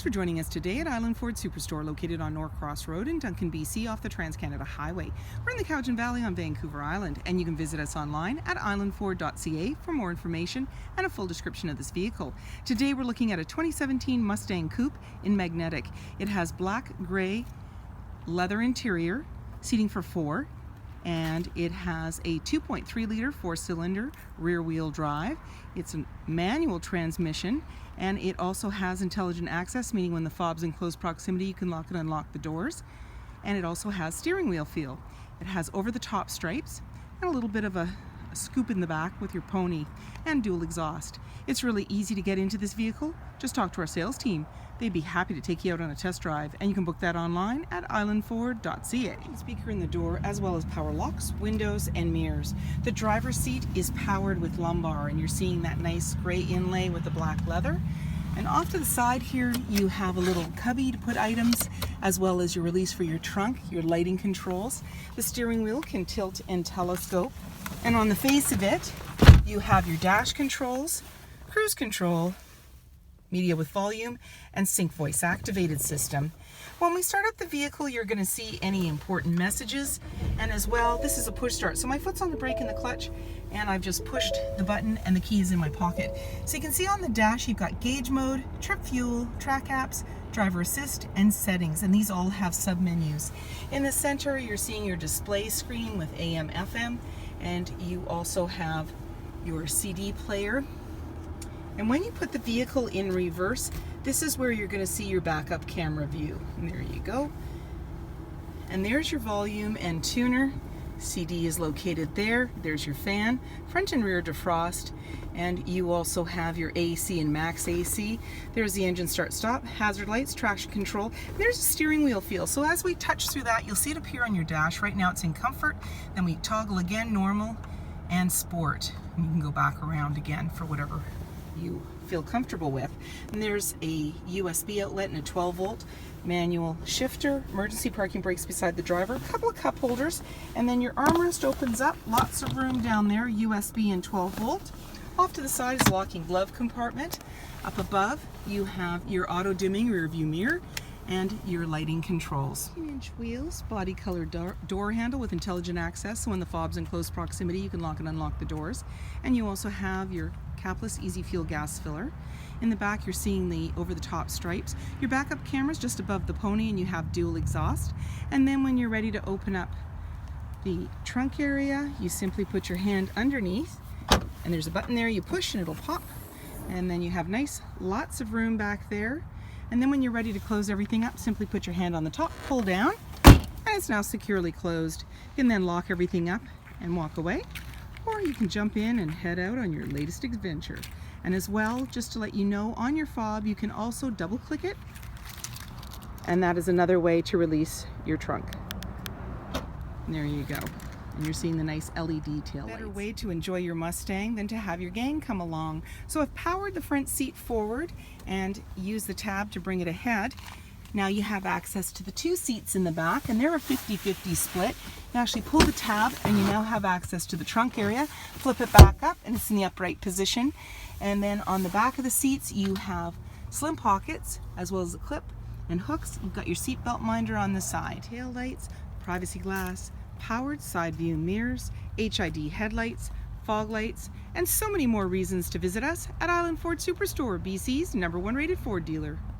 Thanks for joining us today at Island Ford Superstore, located on Norcross Road in Duncan, BC, off the Trans-Canada Highway. We're in the Cowichan Valley on Vancouver Island, and you can visit us online at islandford.ca for more information and a full description of this vehicle. Today we're looking at a 2017 Mustang Coupe in magnetic. It has black, gray, leather interior, seating for 4, and it has a 2.3 liter 4-cylinder rear-wheel drive. It's a manual transmission, and it also has intelligent access, meaning when the fob's in close proximity you can lock and unlock the doors. And it also has steering wheel feel. It has over-the-top stripes and a little bit of a scoop in the back with your pony, and dual exhaust. It's really easy to get into this vehicle. Just talk to our sales team. They'd be happy to take you out on a test drive, and you can book that online at islandford.ca. Speaker in the door, as well as power locks, windows, and mirrors. The driver's seat is powered with lumbar, and you're seeing that nice gray inlay with the black leather. And off to the side here you have a little cubby to put items, as well as your release for your trunk, your lighting controls. The steering wheel can tilt and telescope. And on the face of it, you have your dash controls, cruise control, media with volume, and sync voice activated system. When we start up the vehicle, you're going to see any important messages, and as well, this is a push start. So my foot's on the brake and the clutch, and I've just pushed the button and the key is in my pocket. So you can see on the dash you've got gauge mode, trip fuel, track apps, driver assist, and settings, and these all have sub-menus. In the center you're seeing your display screen with AM, FM, and you also have your CD player. And when you put the vehicle in reverse, this is where you're going to see your backup camera view. And there you go. And there's your volume and tuner. CD is located there. There's your fan, front and rear defrost, and you also have your AC and max AC. There's the engine start stop, hazard lights, traction control. There's a steering wheel feel. So as we touch through that, you'll see it appear on your dash. Right now it's in comfort. Then we toggle again, normal and sport. And you can go back around again for whatever you feel comfortable with. And there's a USB outlet and a 12-volt manual shifter, emergency parking brakes beside the driver, a couple of cup holders, and then your armrest opens up, lots of room down there, USB and 12-volt. Off to the side is a locking glove compartment. Up above you have your auto dimming rear view mirror and your lighting controls. 18-inch wheels, body color door handle with intelligent access, so when the fob's in close proximity you can lock and unlock the doors. And you also have your Capless easy fuel gas filler. In the back you're seeing the over-the-top stripes. Your backup camera's just above the pony, and you have dual exhaust. And then when you're ready to open up the trunk area, you simply put your hand underneath, and there's a button there you push and it'll pop. And then you have lots of room back there. And then when you're ready to close everything up, simply put your hand on the top, pull down, and it's now securely closed. You can then lock everything up and walk away, or you can jump in and head out on your latest adventure. And as well, just to let you know, on your fob you can also double click it, and that is another way to release your trunk. And there you go. And you're seeing the nice LED tail lights. Better way to enjoy your Mustang than to have your gang come along. So I've powered the front seat forward and used the tab to bring it ahead. Now you have access to the 2 seats in the back, and they're a 50-50 split. You actually pull the tab and you now have access to the trunk area. Flip it back up and it's in the upright position. And then on the back of the seats you have slim pockets, as well as a clip and hooks. You've got your seat belt minder on the side. Tail lights, privacy glass, powered side view mirrors, HID headlights, fog lights, and so many more reasons to visit us at Island Ford Superstore, BC's #1 rated Ford dealer.